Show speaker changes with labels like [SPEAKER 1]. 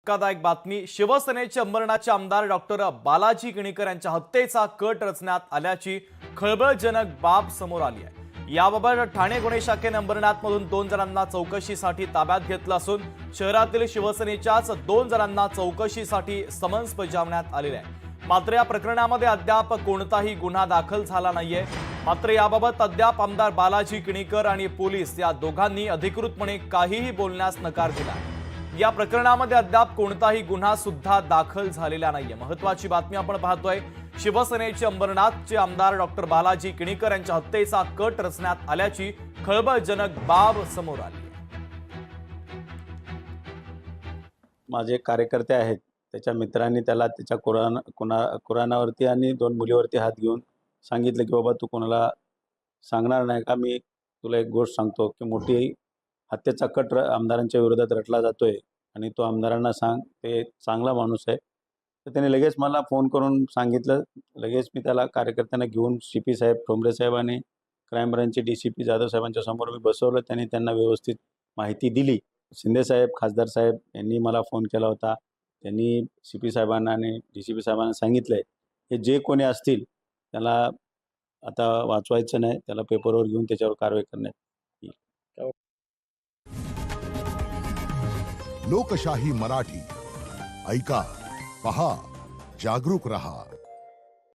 [SPEAKER 1] धक्कादायक बातमी। शिवसेनेचे अंबरनाथचे आमदार डॉक्टर बालाजी किणीकर यांच्या हत्येचा कट रचण्यात आल्याची खळबळजनक बाब समोर आली आहे। याबाबत ठाणे गुन्हे शाखेने अंबरनाथमधून 2 जणांना चौकशीसाठी ताब्यात घेतलं असून शहरातील शिवसेनेच्याच 2 जणांना चौकशीसाठी समन्स बजावण्यात आलेले आहे। मात्र या प्रकरणामध्ये अद्याप कोणताही गुन्हा दाखल झाला नाहीये। मात्र याबाबत अद्याप आमदार बालाजी किणीकर आणि पोलीस या दोघांनी अधिकृतपणे काहीही बोलण्यास नकार दिला। या प्रकरणामध्ये अद्याप कोणताही गुन्हा सुद्धा दाखल झालेला नाहीये। महत्त्वाची बातमी आपण पाहतोय। शिवसेनेचे अंबरनाथचे आमदार डॉक्टर बालाजी किणीकर यांच्या हत्येचा कट रचण्यात आल्याची खळबळजनक बाब समोर आली आहे।
[SPEAKER 2] माझे कार्यकर्ते आहेत, त्याच्या मित्रांनी त्याला त्याच्या कुराणावरती आणि 2 मुलीवरती हात घेऊन सांगितलं की बाबा तू कोणाला सांगणार नाही का? मी तुला एक गोष्ट सांगतो की मोठी हत्येचा कट आमदारांच्या विरोधात रचला जातोय आणि तो आमदारांना सांग, ते चांगला माणूस आहे। तर त्याने लगेच मला फोन करून सांगितलं। लगेच मी त्याला कार्यकर्त्यांना घेऊन CP साहेब, ठोंबरे साहेब आणि क्राईम ब्रांचचे DCP जाधव साहेबांच्या समोर मी बसवलं। त्यांनी त्यांना व्यवस्थित माहिती दिली। शिंदे साहेब, खासदार साहेब यांनी मला फोन केला होता। त्यांनी CP साहेबांना आणि DCP साहेबांना सांगितलंय हे जे कोणी असतील त्याला आता वाचवायचं नाही, त्याला पेपरवर घेऊन त्याच्यावर कारवाई करण्यात येईल।
[SPEAKER 3] लोकशाही मराठी ऐका, पहा, जागरूक रहा।